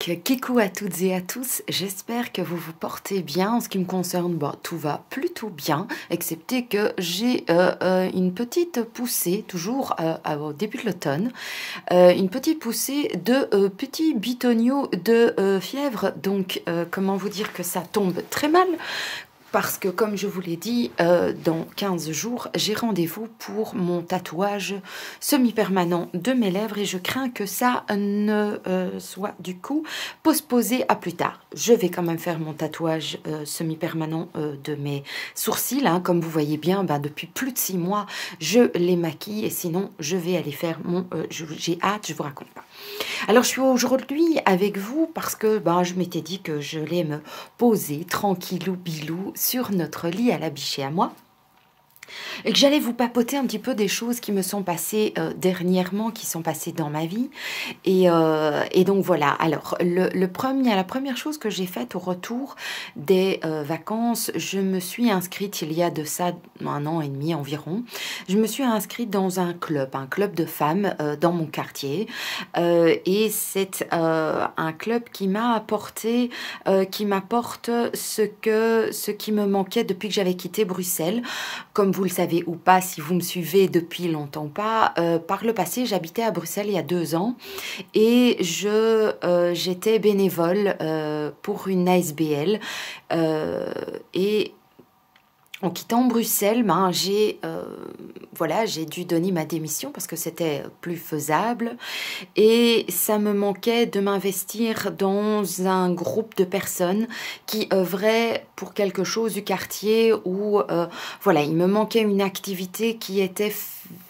Kikou à toutes et à tous, j'espère que vous vous portez bien. En ce qui me concerne, tout va plutôt bien, excepté que j'ai une petite poussée, toujours au début de l'automne, une petite poussée de petits bitonio de fièvre. Donc, comment vous dire que ça tombe très mal? Parce que, comme je vous l'ai dit, dans 15 jours, j'ai rendez-vous pour mon tatouage semi-permanent de mes lèvres et je crains que ça ne soit du coup postposé à plus tard. Je vais quand même faire mon tatouage semi-permanent de mes sourcils. Hein. Comme vous voyez bien, depuis plus de 6 mois, je les maquille et sinon, je vais aller faire mon... j'ai hâte, je vous raconte pas. Alors, je suis aujourd'hui avec vous parce que je m'étais dit que je allais me poser tranquillou bilou sur notre lit à la Bichet à moi et que j'allais vous papoter un petit peu des choses qui me sont passées dernièrement, qui sont passées dans ma vie. Et donc voilà, alors la première chose que j'ai faite au retour des vacances, je me suis inscrite il y a de ça 1 an et demi environ, je me suis inscrite dans un club de femmes dans mon quartier. Et c'est un club qui m'a apporté, qui m'apporte ce qui me manquait depuis que j'avais quitté Bruxelles. Comme vous le savez ou pas, si vous me suivez depuis longtemps ou pas, par le passé, j'habitais à Bruxelles il y a 2 ans et j'étais bénévole pour une ASBL. Et en quittant Bruxelles, j'ai dû donner ma démission parce que c'était plus faisable et ça me manquait de m'investir dans un groupe de personnes qui œuvraient pour quelque chose du quartier où il me manquait une activité qui était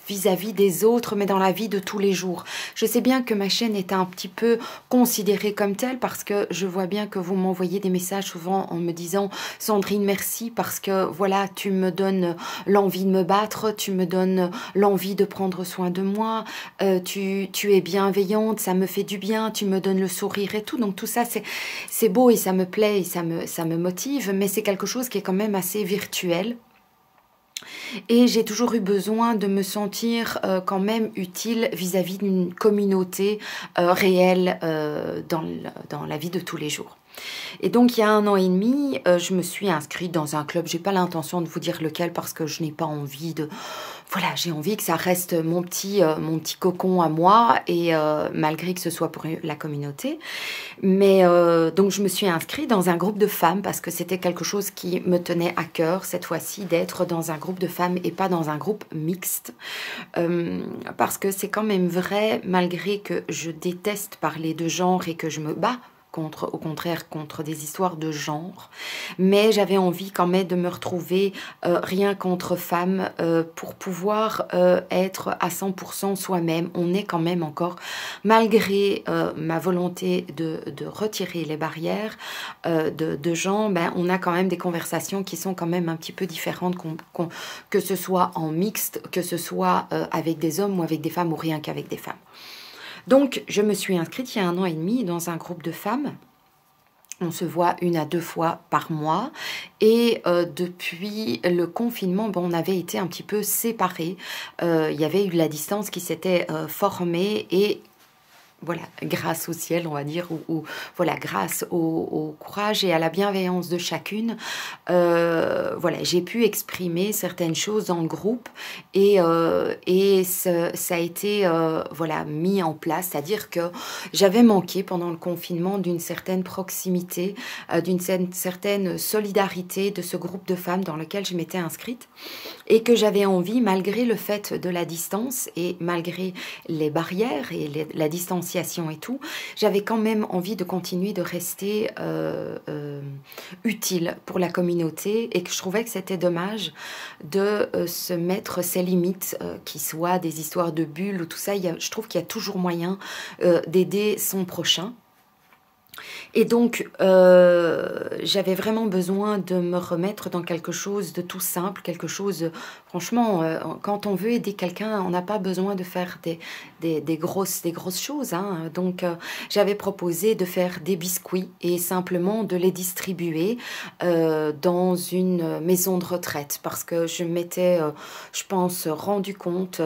vis-à-vis des autres, mais dans la vie de tous les jours. Je sais bien que ma chaîne est un petit peu considérée comme telle parce que je vois bien que vous m'envoyez des messages souvent en me disant « Sandrine, merci parce que voilà, tu me donnes l'envie de me battre, tu me donnes l'envie de prendre soin de moi, tu es bienveillante, ça me fait du bien, tu me donnes le sourire et tout. » Donc tout ça, c'est beau et ça me plaît et ça me motive, mais c'est quelque chose qui est quand même assez virtuel. Et j'ai toujours eu besoin de me sentir quand même utile vis-à-vis d'une communauté réelle dans la vie de tous les jours. Et donc, il y a 1 an et demi, je me suis inscrite dans un club. J'ai pas l'intention de vous dire lequel parce que je n'ai pas envie de... Voilà, j'ai envie que ça reste mon petit cocon à moi et malgré que ce soit pour la communauté. Mais donc, je me suis inscrite dans un groupe de femmes parce que c'était quelque chose qui me tenait à cœur cette fois-ci d'être dans un groupe de femmes et pas dans un groupe mixte. Parce que c'est quand même vrai, malgré que je déteste parler de genre et que je me bats au contraire contre des histoires de genre, mais j'avais envie quand même de me retrouver rien qu'entre femmes pour pouvoir être à 100% soi-même. On est quand même encore, malgré ma volonté de retirer les barrières de genre, on a quand même des conversations qui sont quand même un petit peu différentes, que ce soit en mixte, que ce soit avec des hommes ou avec des femmes ou rien qu'avec des femmes. Donc, je me suis inscrite il y a 1 an et demi dans un groupe de femmes. On se voit 1 à 2 fois par mois et depuis le confinement, on avait été un petit peu séparés. Il y avait eu de la distance qui s'était formée et voilà, grâce au ciel, on va dire, ou voilà, grâce au courage et à la bienveillance de chacune, j'ai pu exprimer certaines choses dans le groupe et ça a été mis en place, c'est-à-dire que j'avais manqué pendant le confinement d'une certaine proximité, d'une certaine solidarité de ce groupe de femmes dans lequel je m'étais inscrite et que j'avais envie, malgré le fait de la distance et malgré les barrières et la distanciation et tout, j'avais quand même envie de continuer de rester utile pour la communauté et que je trouvais que c'était dommage de se mettre ces limites qui soient des histoires de bulles ou tout ça. Je trouve qu'il y a toujours moyen d'aider son prochain. Et donc, j'avais vraiment besoin de me remettre dans quelque chose de tout simple, quelque chose, franchement, quand on veut aider quelqu'un, on n'a pas besoin de faire des grosses choses, hein. Donc, j'avais proposé de faire des biscuits et simplement de les distribuer dans une maison de retraite parce que je m'étais, je pense, rendu compte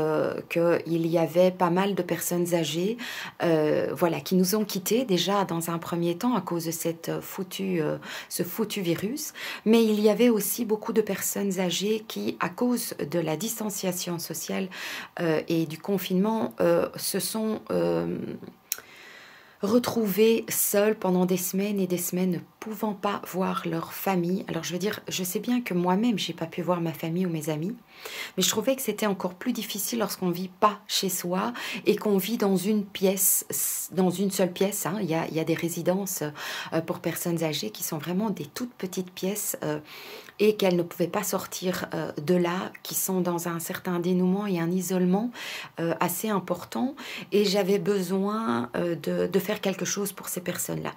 qu'il y avait pas mal de personnes âgées voilà, qui nous ont quittés déjà dans un premier temps à cause de ce foutu virus. Mais il y avait aussi beaucoup de personnes âgées qui, à cause de la distanciation sociale et du confinement, se sont retrouvées seules pendant des semaines et des semaines, ne pouvant pas voir leur famille. Alors je veux dire, je sais bien que moi-même, j'ai pas pu voir ma famille ou mes amis, mais je trouvais que c'était encore plus difficile lorsqu'on vit pas chez soi et qu'on vit dans une pièce, dans une seule pièce, hein. Il y a des résidences pour personnes âgées qui sont vraiment des toutes petites pièces et qu'elles ne pouvaient pas sortir de là, qui sont dans un certain dénouement et un isolement assez important. Et j'avais besoin de faire quelque chose pour ces personnes-là.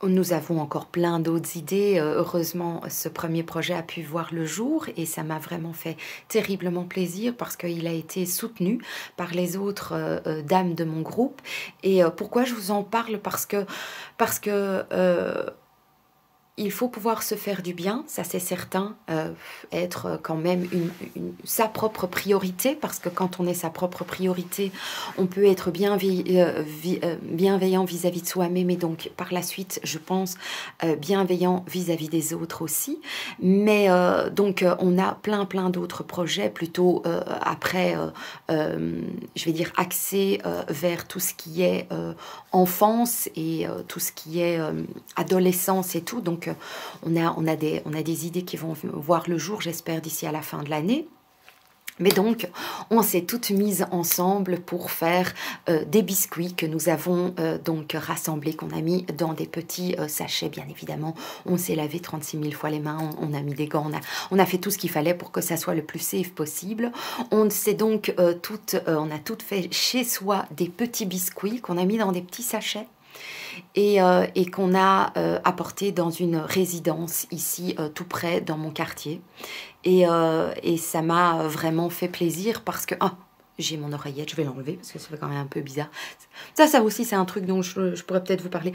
Nous avons encore plein d'autres idées. Heureusement, ce premier projet a pu voir le jour et ça m'a vraiment fait terriblement plaisir parce qu'il a été soutenu par les autres dames de mon groupe. Et pourquoi je vous en parle? Parce que il faut pouvoir se faire du bien, ça c'est certain, être quand même sa propre priorité, parce que quand on est sa propre priorité, on peut être bienveillant vis-à-vis de soi-même et donc par la suite, je pense, bienveillant vis-à-vis des autres aussi. Mais donc on a plein d'autres projets, plutôt après, je vais dire, axés vers tout ce qui est enfance et tout ce qui est adolescence et tout. Donc on a des idées qui vont voir le jour, j'espère, d'ici à la fin de l'année. Mais donc, on s'est toutes mises ensemble pour faire des biscuits que nous avons donc rassemblés, qu'on a mis dans des petits sachets, bien évidemment. On s'est lavé 36 000 fois les mains, on a mis des gants, on a fait tout ce qu'il fallait pour que ça soit le plus safe possible. On s'est donc on a toutes fait chez soi des petits biscuits qu'on a mis dans des petits sachets. Et qu'on a apporté dans une résidence ici tout près dans mon quartier et ça m'a vraiment fait plaisir parce que j'ai mon oreillette, je vais l'enlever parce que ça fait quand même un peu bizarre. Ça aussi c'est un truc dont je pourrais peut-être vous parler.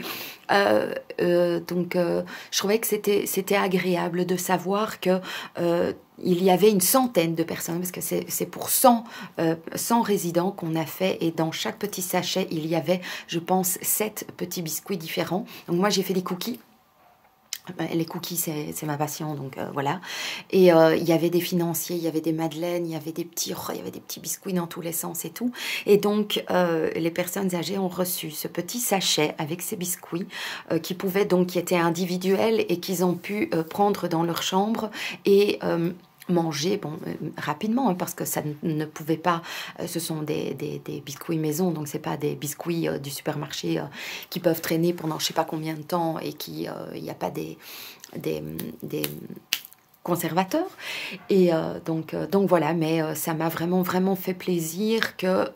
Donc je trouvais que c'était agréable de savoir que il y avait une centaine de personnes, parce que c'est pour 100 résidents qu'on a fait, et dans chaque petit sachet, il y avait, je pense, 7 petits biscuits différents. Donc moi, j'ai fait des cookies. Les cookies, c'est ma passion, donc voilà. Et il y avait des financiers, il y avait des madeleines, il y avait des petits biscuits dans tous les sens et tout. Et donc, les personnes âgées ont reçu ce petit sachet avec ces biscuits qui étaient individuels et qu'ils ont pu prendre dans leur chambre et manger rapidement, hein, parce que ça ne pouvait pas, ce sont des biscuits maison, donc c'est pas des biscuits du supermarché qui peuvent traîner pendant je sais pas combien de temps et qui il n'y a pas des conservateur. Et donc voilà, mais ça m'a vraiment fait plaisir que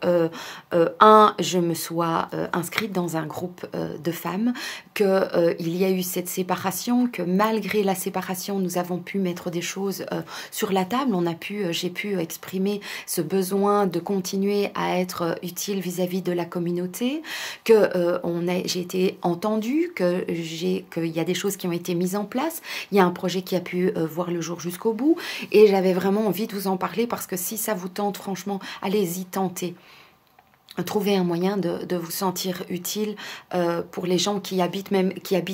je me sois inscrite dans un groupe de femmes, que il y a eu cette séparation, que malgré la séparation nous avons pu mettre des choses sur la table. J'ai pu exprimer ce besoin de continuer à être utile vis-à-vis de la communauté, que j'ai été entendue, qu'il y a des choses qui ont été mises en place. Il y a un projet qui a pu voir le jour jusqu'au bout, et j'avais vraiment envie de vous en parler parce que si ça vous tente, franchement, allez-y, tentez. Trouver un moyen de vous sentir utile pour les gens qui habitent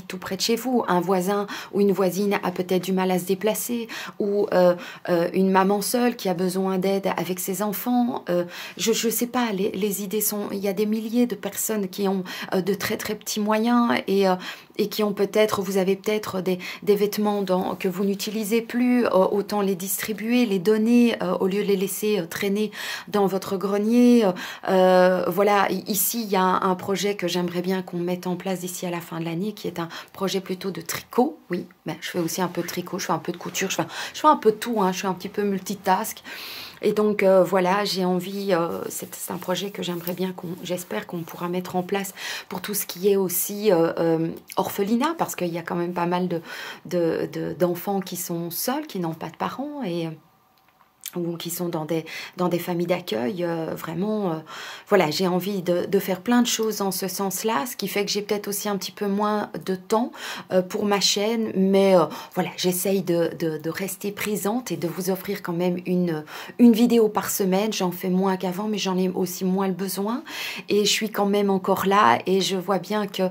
tout près de chez vous. Un voisin ou une voisine a peut-être du mal à se déplacer, ou une maman seule qui a besoin d'aide avec ses enfants. Je sais pas, les idées sont... Il y a des milliers de personnes qui ont de très petits moyens et qui ont peut-être... Vous avez peut-être des vêtements que vous n'utilisez plus, autant les distribuer, les donner au lieu de les laisser traîner dans votre grenier. voilà, ici, il y a un projet que j'aimerais bien qu'on mette en place d'ici à la fin de l'année, qui est un projet plutôt de tricot. Oui, ben, je fais aussi un peu de tricot, je fais un peu de couture, je fais un peu de tout, hein, je suis un petit peu multitask. Et donc, voilà, j'ai envie, c'est un projet que j'aimerais bien, j'espère qu'on pourra mettre en place pour tout ce qui est aussi orphelinat, parce qu'il y a quand même pas mal d'enfants qui sont seuls, qui n'ont pas de parents, et ou qui sont dans des familles d'accueil, vraiment, voilà, j'ai envie de faire plein de choses en ce sens-là, ce qui fait que j'ai peut-être aussi un petit peu moins de temps pour ma chaîne, mais voilà, j'essaye de rester présente et de vous offrir quand même une vidéo par semaine. J'en fais moins qu'avant, mais j'en ai aussi moins le besoin, et je suis quand même encore là, et je vois bien que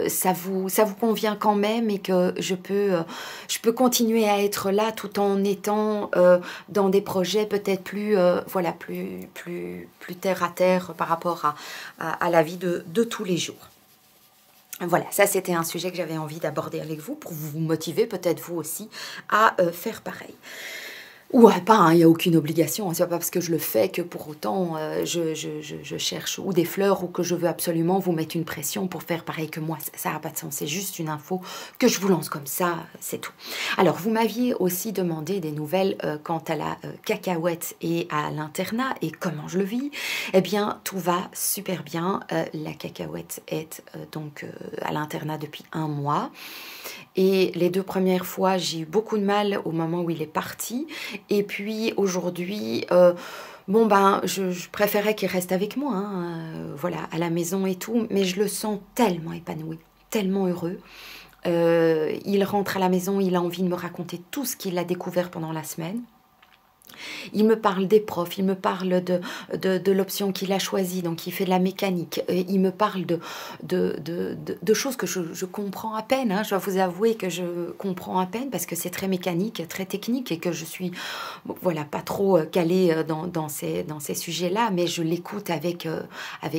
ça vous convient quand même, et que je peux continuer à être là tout en étant dans des projets peut-être plus, voilà, plus terre à terre par rapport à la vie de tous les jours. Voilà, ça c'était un sujet que j'avais envie d'aborder avec vous pour vous motiver peut-être vous aussi à faire pareil. Ou pas, hein, il n'y a aucune obligation, hein, c'est pas parce que je le fais que pour autant je cherche ou des fleurs, ou que je veux absolument vous mettre une pression pour faire pareil que moi, ça n'a pas de sens, c'est juste une info que je vous lance comme ça, c'est tout. Alors vous m'aviez aussi demandé des nouvelles quant à la cacahuète et à l'internat et comment je le vis. Eh bien tout va super bien, la cacahuète est donc à l'internat depuis 1 mois. Et les 2 premières fois, j'ai eu beaucoup de mal au moment où il est parti. Et puis aujourd'hui, bon ben, je préférais qu'il reste avec moi, hein, voilà, à la maison et tout. Mais je le sens tellement épanoui, tellement heureux. Il rentre à la maison, il a envie de me raconter tout ce qu'il a découvert pendant la semaine. Il me parle des profs, il me parle de l'option qu'il a choisie, donc il fait de la mécanique. Et il me parle de choses que je comprends à peine, hein. Je dois vous avouer que je comprends à peine parce que c'est très mécanique, très technique, et que je suis, voilà, pas trop calée dans ces sujets-là, mais je l'écoute avec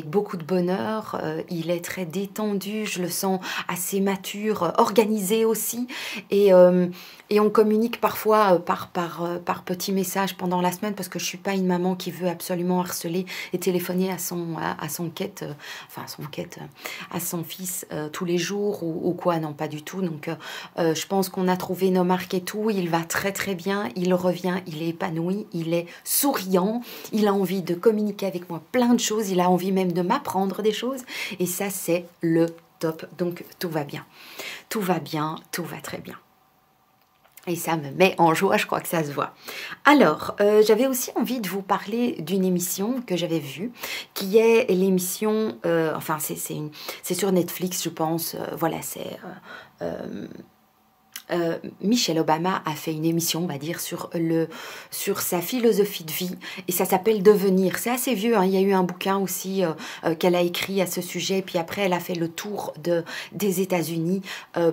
beaucoup de bonheur. Il est très détendu, je le sens assez mature, organisé aussi, et on communique parfois par petits messages pendant la semaine, parce que je suis pas une maman qui veut absolument harceler et téléphoner à son fils tous les jours ou quoi, non pas du tout. Donc je pense qu'on a trouvé nos marques et tout. Il va très très bien, il revient, il est épanoui, il est souriant, il a envie de communiquer avec moi plein de choses, il a envie même de m'apprendre des choses, et ça c'est le top. Donc tout va bien, tout va bien, tout va très bien. Et ça me met en joie, je crois que ça se voit. Alors, j'avais aussi envie de vous parler d'une émission que j'avais vue, qui est l'émission, enfin c'est sur Netflix, je pense, voilà, c'est... Michelle Obama a fait une émission, on va dire, sur sa philosophie de vie, et ça s'appelle Devenir. C'est assez vieux, hein. Il y a eu un bouquin aussi qu'elle a écrit à ce sujet, puis après elle a fait le tour des États-Unis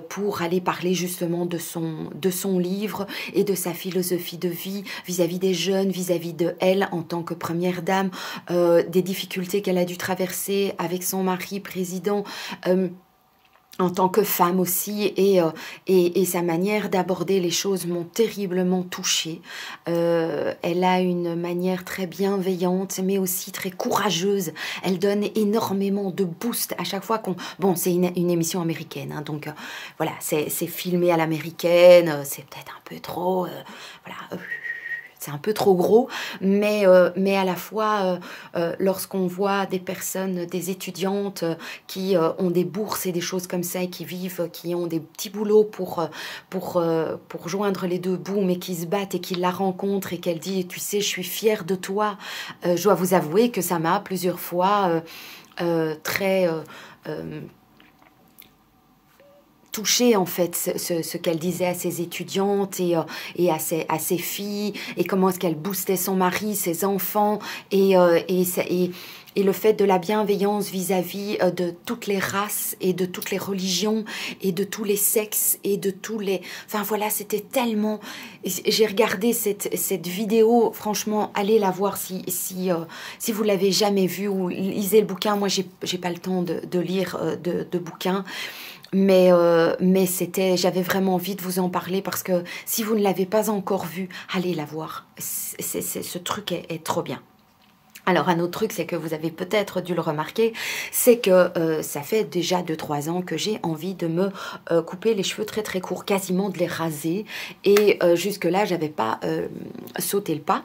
pour aller parler justement de son livre et de sa philosophie de vie vis-à-vis des jeunes, vis-à-vis de elle en tant que première dame, des difficultés qu'elle a dû traverser avec son mari président, en tant que femme aussi, et sa manière d'aborder les choses m'ont terriblement touchée. Elle a une manière très bienveillante, mais aussi très courageuse. Elle donne énormément de boost à chaque fois qu'on... Bon, c'est une émission américaine, hein, donc voilà, c'est filmé à l'américaine, c'est peut-être un peu trop... voilà... c'est un peu trop gros, mais à la fois, lorsqu'on voit des personnes, des étudiantes qui ont des bourses et des choses comme ça, et qui vivent, qui ont des petits boulots pour joindre les deux bouts, mais qui se battent et qui la rencontrent, et qu'elle dit « Tu sais, je suis fière de toi », je dois vous avouer que ça m'a plusieurs fois très... toucher en fait ce qu'elle disait à ses étudiantes et à ses filles, et comment est-ce qu'elle boostait son mari, ses enfants, et le fait de la bienveillance vis-à-vis de toutes les races et de toutes les religions et de tous les sexes et de tous les... Enfin voilà, c'était tellement... J'ai regardé cette vidéo, franchement, allez la voir si vous l'avez jamais vue, ou lisez le bouquin. Moi, j'ai pas le temps de lire de bouquins. Mais j'avais vraiment envie de vous en parler, parce que si vous ne l'avez pas encore vu, allez la voir. Ce truc est trop bien. Alors un autre truc, c'est que vous avez peut-être dû le remarquer, c'est que ça fait déjà 2-3 ans que j'ai envie de me couper les cheveux très très courts, quasiment de les raser. Et jusque-là, j'avais pas sauté le pas.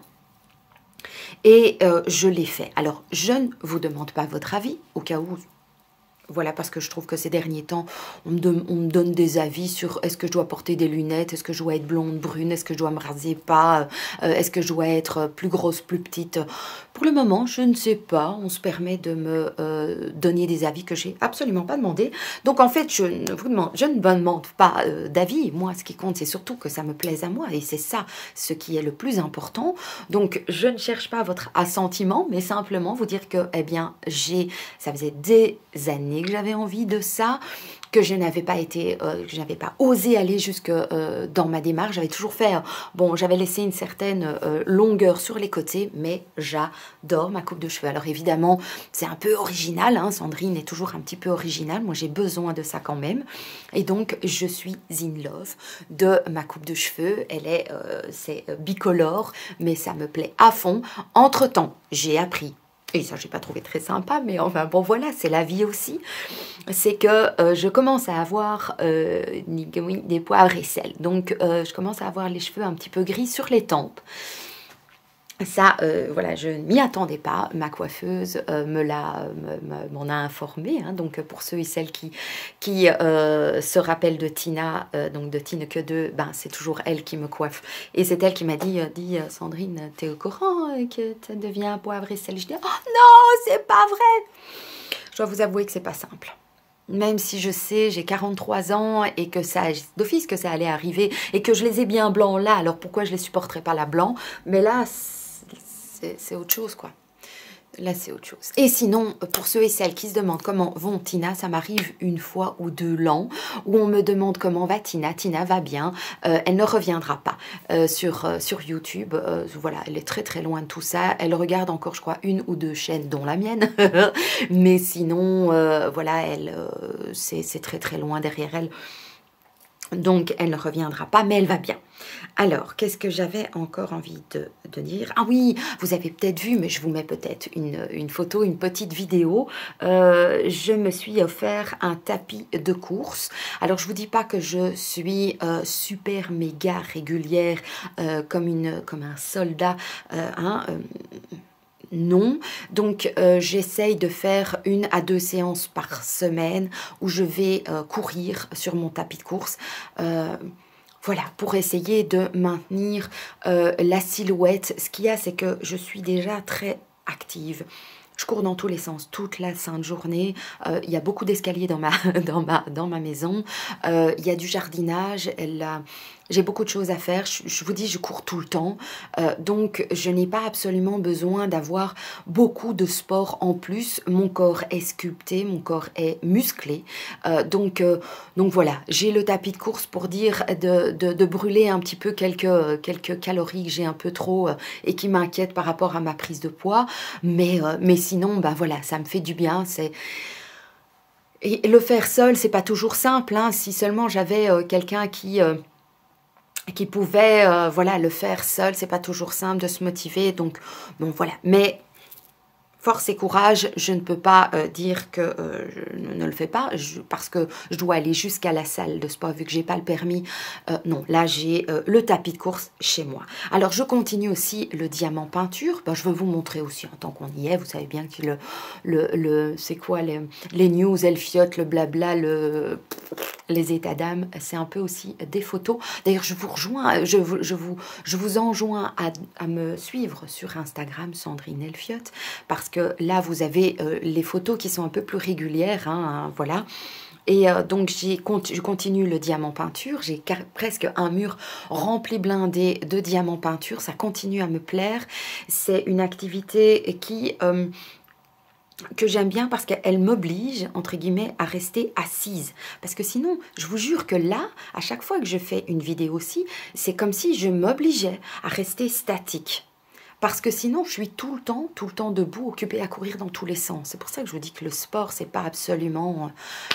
Et je l'ai fait. Alors, je ne vous demande pas votre avis, au cas où... Voilà, parce que je trouve que ces derniers temps, on me donne des avis sur est-ce que je dois porter des lunettes, est-ce que je dois être blonde, brune, est-ce que je dois me raser pas, est-ce que je dois être plus grosse, plus petite. Pour le moment, je ne sais pas. On se permet de me donner des avis que j'ai absolument pas demandé. Donc en fait, je ne me demande pas d'avis. Moi, ce qui compte, c'est surtout que ça me plaise à moi. Et c'est ça ce qui est le plus important. Donc je ne cherche pas votre assentiment, mais simplement vous dire que, eh bien, ça faisait des années que j'avais envie de ça, que je n'avais pas osé aller jusque dans ma démarche. J'avais toujours fait, bon, j'avais laissé une certaine longueur sur les côtés, mais j'adore ma coupe de cheveux. Alors évidemment, c'est un peu original, hein, Sandrine est toujours un petit peu originale, moi j'ai besoin de ça quand même, et donc je suis in love de ma coupe de cheveux. C'est bicolore, mais ça me plaît à fond. Entre-temps, j'ai appris, et ça, je n'ai pas trouvé très sympa, mais enfin, bon, voilà, c'est la vie aussi. C'est que je commence à avoir des poivres et sel. Donc, je commence à avoir les cheveux un petit peu gris sur les tempes. Ça, voilà, je ne m'y attendais pas. Ma coiffeuse m'en a informé. Hein, donc, pour ceux et celles qui se rappellent de Tina, donc de Tine que deux, ben, c'est toujours elle qui me coiffe. Et c'est elle qui m'a dit, Sandrine, t'es au courant que ça devient poivre et sel? Je dis, oh non, c'est pas vrai. Je dois vous avouer que c'est pas simple. Même si je sais, j'ai 43 ans et que ça, d'office que ça allait arriver et que je les ai bien blancs là, alors pourquoi je les supporterais pas là blanc? Mais là, c'est autre chose, quoi. Là, c'est autre chose. Et sinon, pour ceux et celles qui se demandent comment vont Tina, ça m'arrive une fois ou deux l'an où on me demande comment va Tina. Tina va bien. Elle ne reviendra pas sur YouTube. Voilà, elle est très très loin de tout ça. Elle regarde encore, je crois, une ou deux chaînes, dont la mienne. Mais sinon, voilà, c'est très très loin derrière elle. Donc, elle ne reviendra pas, mais elle va bien. Alors, qu'est-ce que j'avais encore envie de dire? Ah oui, vous avez peut-être vu, mais je vous mets peut-être une photo, une petite vidéo. Je me suis offert un tapis de course. Alors, je vous dis pas que je suis super méga régulière comme un soldat, non, donc j'essaye de faire 1 à 2 séances par semaine où je vais courir sur mon tapis de course. Voilà, pour essayer de maintenir la silhouette. Ce qu'il y a, c'est que je suis déjà très active. Je cours dans tous les sens, toute la sainte journée. Il y a beaucoup d'escaliers dans ma maison. Il y a du jardinage. J'ai beaucoup de choses à faire. Je vous dis, je cours tout le temps. Donc, je n'ai pas absolument besoin d'avoir beaucoup de sport en plus. Mon corps est sculpté, mon corps est musclé. Donc voilà, j'ai le tapis de course pour dire de brûler un petit peu quelques calories que j'ai un peu trop et qui m'inquiètent par rapport à ma prise de poids. Mais sinon, ben voilà, ça me fait du bien. Et le faire seul, c'est pas toujours simple. Hein. Si seulement j'avais quelqu'un qui pouvait voilà, le faire seul, c'est pas toujours simple de se motiver. Donc, bon, voilà. Mais force et courage, je ne peux pas dire que je ne le fais pas parce que je dois aller jusqu'à la salle de sport vu que j'ai pas le permis. Non, là j'ai le tapis de course chez moi. Alors je continue aussi le diamant peinture. Ben, je veux vous montrer aussi en tant qu'on y est. Vous savez bien que c'est quoi les news, Elfiote, le blabla, les états d'âme, c'est un peu aussi des photos. D'ailleurs, je vous rejoins, je vous enjoins à me suivre sur Instagram, Sandrine Elfiote, parce que là, vous avez les photos qui sont un peu plus régulières, hein, voilà. Et donc, je continue le diamant peinture. J'ai presque un mur rempli blindé de diamant peinture. Ça continue à me plaire. C'est une activité que j'aime bien parce qu'elle m'oblige, entre guillemets, à rester assise. Parce que sinon, je vous jure que là, à chaque fois que je fais une vidéo aussi, c'est comme si je m'obligeais à rester statique. parce que sinon, je suis tout le temps debout, occupée à courir dans tous les sens. C'est pour ça que je vous dis que le sport, c'est pas absolument,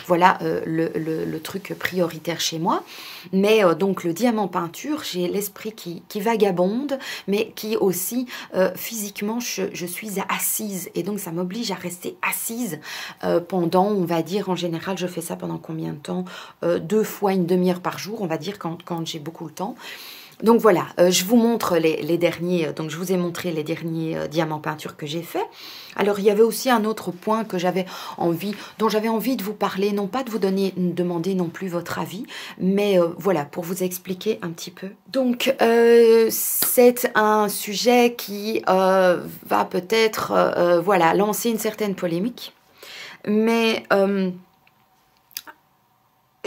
voilà, le truc prioritaire chez moi. Mais donc, le diamant peinture, j'ai l'esprit qui vagabonde, mais qui aussi, physiquement, je suis assise. Et donc, ça m'oblige à rester assise pendant, on va dire, en général, je fais ça pendant combien de temps? 2 fois une demi-heure par jour, on va dire, quand j'ai beaucoup le temps. Donc voilà, je vous montre les derniers, donc je vous ai montré les derniers diamants peinture que j'ai fait. Alors il y avait aussi un autre point que dont j'avais envie de vous parler, non pas de vous demander non plus votre avis, mais voilà, pour vous expliquer un petit peu. Donc c'est un sujet qui va peut-être, voilà, lancer une certaine polémique, mais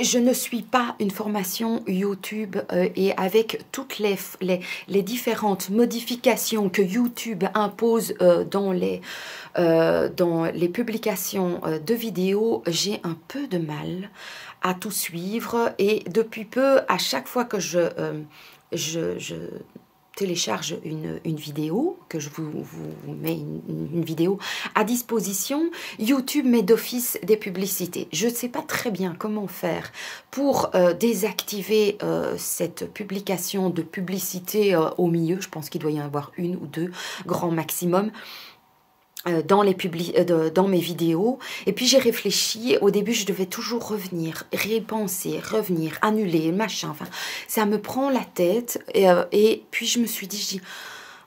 je ne suis pas une formation YouTube et avec toutes les différentes modifications que YouTube impose dans les publications de vidéos, j'ai un peu de mal à tout suivre. Et depuis peu, à chaque fois que je télécharge une vidéo, que je vous mets une vidéo à disposition, YouTube met d'office des publicités. Je ne sais pas très bien comment faire pour désactiver cette publication de publicité au milieu. Je pense qu'il doit y en avoir 1 ou 2, grand maximum. Dans mes vidéos, et puis j'ai réfléchi. Au début je devais toujours revenir, revenir, annuler, machin, enfin ça me prend la tête, et puis je me suis dit,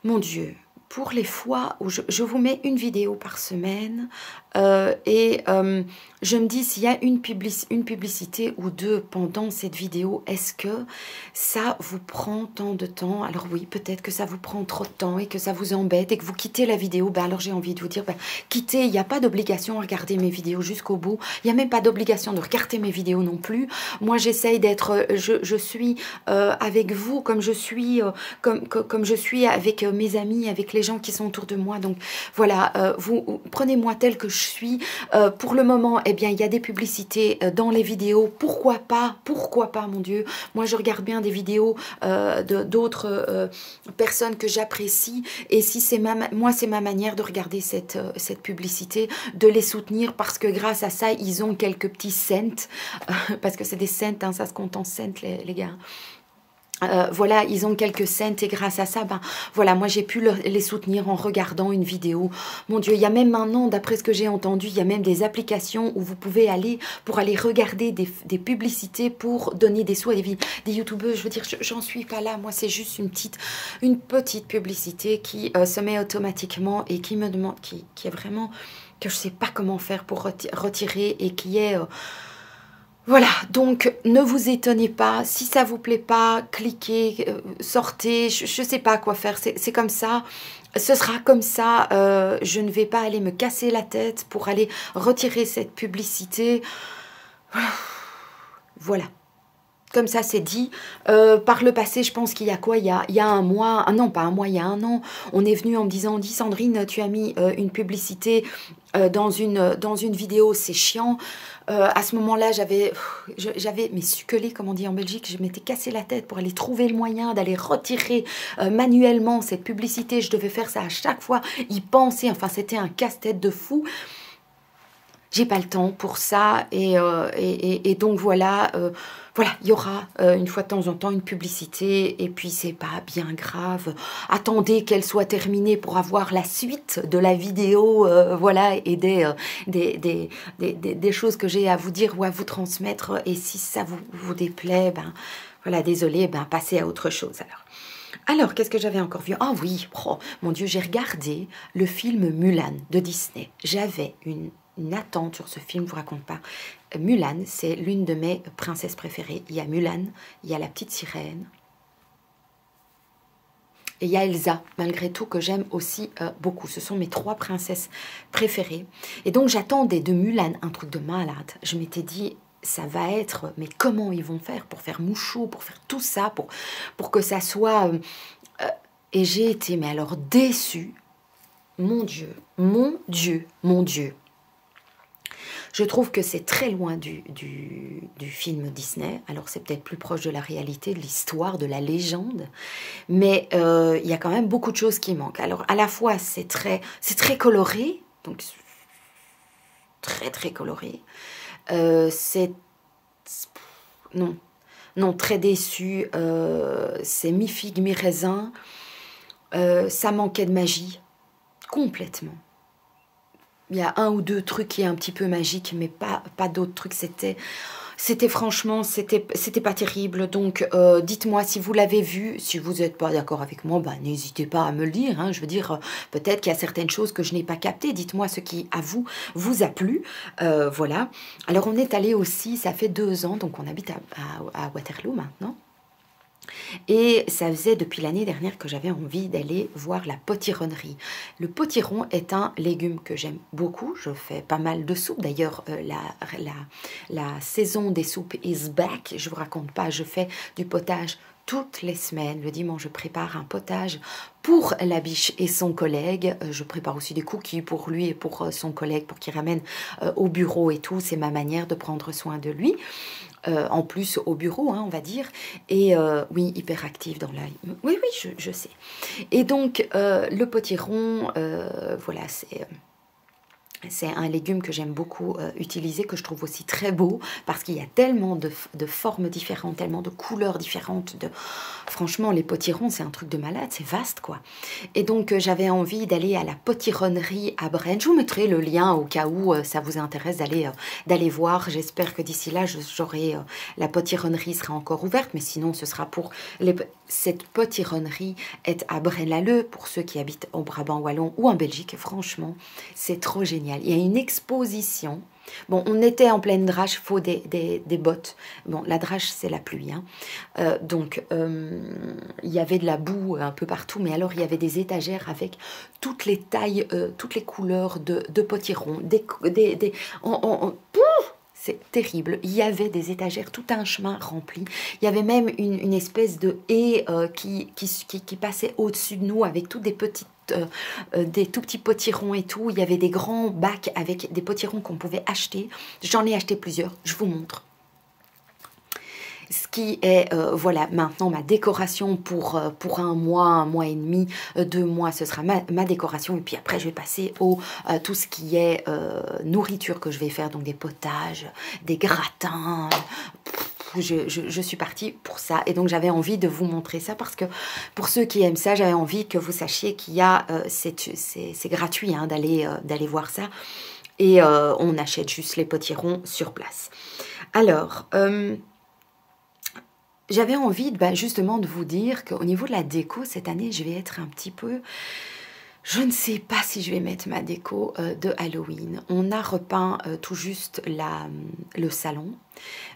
mon Dieu, pour les fois où je vous mets une vidéo par semaine, je me dis, s'il y a une publicité ou 2 pendant cette vidéo, est-ce que ça vous prend tant de temps? Alors oui, peut-être que ça vous prend trop de temps et que ça vous embête et que vous quittez la vidéo. Ben alors j'ai envie de vous dire, quittez, il n'y a pas d'obligation à regarder mes vidéos jusqu'au bout. Il n'y a même pas d'obligation de regarder mes vidéos non plus. Moi j'essaye d'être, je suis avec vous comme je suis, comme je suis avec mes amis, avec les gens qui sont autour de moi. Donc voilà, vous prenez-moi tel que je suis. Pour le moment, eh bien, il y a des publicités dans les vidéos. Pourquoi pas, mon Dieu. Moi, je regarde bien des vidéos d'autres personnes que j'apprécie. Et si c'est moi, c'est ma manière de regarder cette publicité, de les soutenir parce que grâce à ça, ils ont quelques petits cents. Parce que c'est des cents, hein, ça se compte en cents, les gars. Voilà, ils ont quelques cents et grâce à ça, ben voilà, moi j'ai pu les soutenir en regardant une vidéo. Mon Dieu, il y a même maintenant, d'après ce que j'ai entendu, il y a même des applications où vous pouvez aller pour aller regarder des publicités pour donner des sous à des youtubeurs. Je veux dire, j'en suis pas là. Moi, c'est juste une petite publicité qui se met automatiquement et qui me demande, qui est vraiment, que je sais pas comment faire pour retirer et qui est... Voilà, donc ne vous étonnez pas, si ça vous plaît pas, cliquez, sortez, je ne sais pas quoi faire, c'est comme ça, ce sera comme ça, je ne vais pas aller me casser la tête pour aller retirer cette publicité, voilà. Comme ça, c'est dit. Par le passé, je pense qu'il y a quoi? Il y a un mois, non pas un mois, il y a un an, on est venu en me disant, dis Sandrine, tu as mis une publicité dans une vidéo, c'est chiant. À ce moment-là, j'avais mais succolé, comme on dit en Belgique, je m'étais cassé la tête pour aller trouver le moyen d'aller retirer manuellement cette publicité. Je devais faire ça à chaque fois, y penser, enfin c'était un casse-tête de fou. J'ai pas le temps pour ça et donc voilà, voilà, il y aura une fois de temps en temps une publicité et puis c'est pas bien grave. Attendez qu'elle soit terminée pour avoir la suite de la vidéo, voilà, et des choses que j'ai à vous dire ou à vous transmettre. Et si ça vous déplaît, ben voilà, désolé, ben passez à autre chose alors. Alors, qu'est-ce que j'avais encore vu? Ah oui, oh, mon Dieu, j'ai regardé le film Mulan de Disney. J'avais une attente sur ce film, je vous raconte pas. Mulan, c'est l'une de mes princesses préférées. Il y a Mulan, il y a la petite sirène. Et il y a Elsa, malgré tout, que j'aime aussi beaucoup. Ce sont mes 3 princesses préférées. Et donc, j'attendais de Mulan un truc de malade. Je m'étais dit, ça va être... Mais comment ils vont faire pour faire Mouchou, pour faire tout ça, pour que ça soit... et j'ai été, mais alors, déçue. Mon Dieu, mon Dieu, mon Dieu. Je trouve que c'est très loin du film Disney. Alors c'est peut-être plus proche de la réalité, de l'histoire, de la légende. Mais il y a quand même beaucoup de choses qui manquent. Alors à la fois c'est très coloré, donc très très coloré. C'est... Non, non, très déçu. C'est mi-figue, mi-raisin. Ça manquait de magie, complètement. Il y a un ou deux trucs qui est un petit peu magique, mais pas d'autres trucs. C'était franchement, c'était pas terrible. Donc, dites-moi si vous l'avez vu. Si vous n'êtes pas d'accord avec moi, ben, n'hésitez pas à me le dire. Hein. Je veux dire, peut-être qu'il y a certaines choses que je n'ai pas captées. Dites-moi ce qui, à vous, vous a plu. Voilà. Alors, on est allé aussi, ça fait 2 ans, donc on habite à Waterloo maintenant. Et ça faisait depuis l'année dernière que j'avais envie d'aller voir la potironnerie. Le potiron est un légume que j'aime beaucoup. Je fais pas mal de soupes. D'ailleurs, la saison des soupes is back. Je vous raconte pas, je fais du potage toutes les semaines. Le dimanche, je prépare un potage pour la biche et son collègue. Je prépare aussi des cookies pour lui et pour son collègue pour qu'il ramène au bureau et tout. C'est ma manière de prendre soin de lui. En plus au bureau, hein, on va dire. Et oui, hyperactif dans la... Oui, oui, je sais. Et donc, le potiron, voilà, c'est un légume que j'aime beaucoup utiliser, que je trouve aussi très beau, parce qu'il y a tellement de formes différentes, tellement de couleurs différentes. Franchement, les potirons, c'est un truc de malade, c'est vaste, quoi. Et donc, j'avais envie d'aller à la potironnerie à Braine. Je vous mettrai le lien au cas où ça vous intéresse d'aller voir. J'espère que d'ici là, la potironnerie sera encore ouverte, mais sinon, ce sera pour... Cette potironnerie est à Braine-l'Alleud, pour ceux qui habitent au Brabant wallon ou en Belgique. Franchement, c'est trop génial. Il y a une exposition. Bon, on était en pleine drache, faut des bottes. Bon, la drache, c'est la pluie. Hein. Donc, il y avait de la boue un peu partout, mais alors il y avait des étagères avec toutes les tailles, toutes les couleurs de potirons. C'est terrible. Il y avait des étagères, tout un chemin rempli. Il y avait même une espèce de haie qui passait au-dessus de nous avec toutes des tout petits potirons et tout. Il y avait des grands bacs avec des potirons qu'on pouvait acheter. J'en ai acheté plusieurs. Je vous montre. Ce qui est, voilà, maintenant ma décoration pour 1 mois et demi, 2 mois, ce sera ma décoration. Et puis après, je vais passer au tout ce qui est nourriture que je vais faire, donc des potages, des gratins. Je suis partie pour ça. Et donc, j'avais envie de vous montrer ça parce que pour ceux qui aiment ça, j'avais envie que vous sachiez qu'il y a, c'est gratuit hein, d'aller voir ça. Et on achète juste les potirons sur place. Alors... j'avais envie justement de vous dire qu'au niveau de la déco, cette année, je vais être un petit peu... Je ne sais pas si je vais mettre ma déco de Halloween. On a repeint tout juste le salon.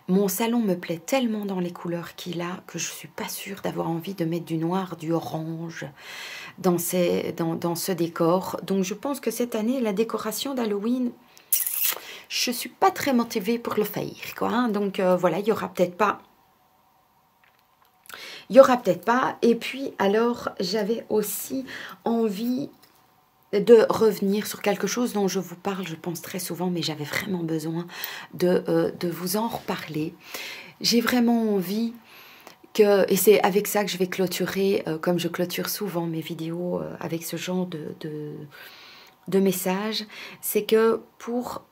Mon salon me plaît tellement dans les couleurs qu'il a que je ne suis pas sûre d'avoir envie de mettre du noir, du orange dans ce décor. Donc je pense que cette année, la décoration d'Halloween... Je ne suis pas très motivée pour le faire, quoi. Hein. Donc voilà, il n'y aura peut-être pas... Il n'y aura peut-être pas. Et puis, alors, j'avais aussi envie de revenir sur quelque chose dont je vous parle, je pense très souvent, mais j'avais vraiment besoin de vous en reparler. J'ai vraiment envie que, et c'est avec ça que je vais clôturer, comme je clôture souvent mes vidéos avec ce genre de messages, c'est que pour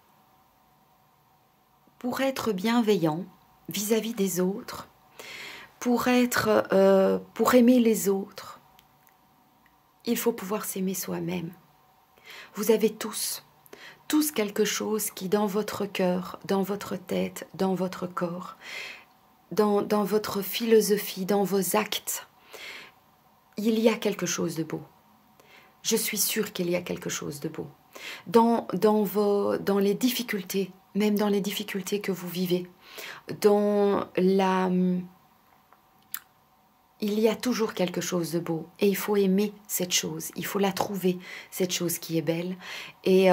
être bienveillant vis-à-vis des autres, pour aimer les autres, il faut pouvoir s'aimer soi-même. Vous avez tous quelque chose qui dans votre cœur, dans votre tête, dans votre corps, dans votre philosophie, dans vos actes, il y a quelque chose de beau. Je suis sûre qu'il y a quelque chose de beau. Dans les difficultés, même dans les difficultés que vous vivez, dans il y a toujours quelque chose de beau et il faut aimer cette chose, il faut la trouver, cette chose qui est belle et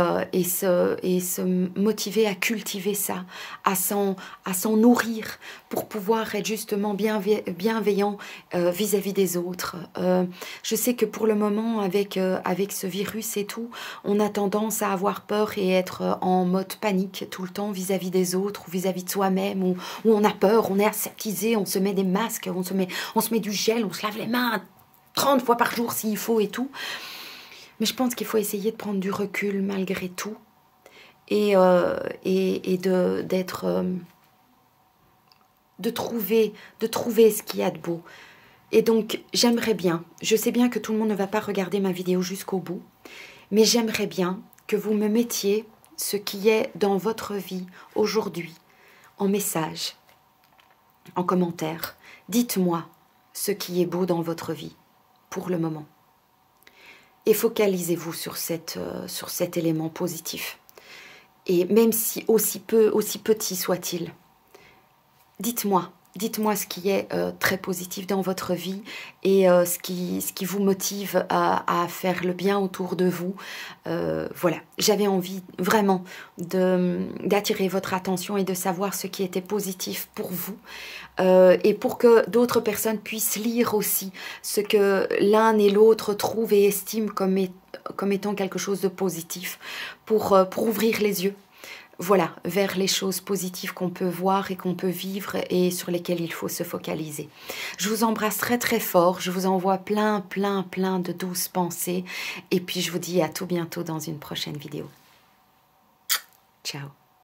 se motiver à cultiver ça, à s'en nourrir pour pouvoir être justement bienveillant vis-à-vis des autres. Je sais que pour le moment, avec ce virus et tout, on a tendance à avoir peur et être en mode panique tout le temps vis-à-vis des autres ou vis-à-vis de soi-même, où on a peur, on est aseptisé, on se met des masques, on se met du gel, on se lave les mains 30 fois par jour s'il faut et tout. Mais je pense qu'il faut essayer de prendre du recul malgré tout et de trouver ce qu'il y a de beau. Et donc, j'aimerais bien, je sais bien que tout le monde ne va pas regarder ma vidéo jusqu'au bout, mais j'aimerais bien que vous me mettiez ce qui est dans votre vie aujourd'hui, en message, en commentaire. Dites-moi ce qui est beau dans votre vie, pour le moment. Et focalisez-vous sur cet élément positif. Et même si aussi petit soit-il, dites-moi ce qui est très positif dans votre vie et ce qui vous motive à faire le bien autour de vous. Voilà, j'avais envie vraiment d'attirer votre attention et de savoir ce qui était positif pour vous et pour que d'autres personnes puissent lire aussi ce que l'un et l'autre trouvent et estiment comme étant quelque chose de positif pour ouvrir les yeux. Voilà, vers les choses positives qu'on peut voir et qu'on peut vivre et sur lesquelles il faut se focaliser. Je vous embrasse très très fort, je vous envoie plein de douces pensées et puis je vous dis à tout bientôt dans une prochaine vidéo. Ciao.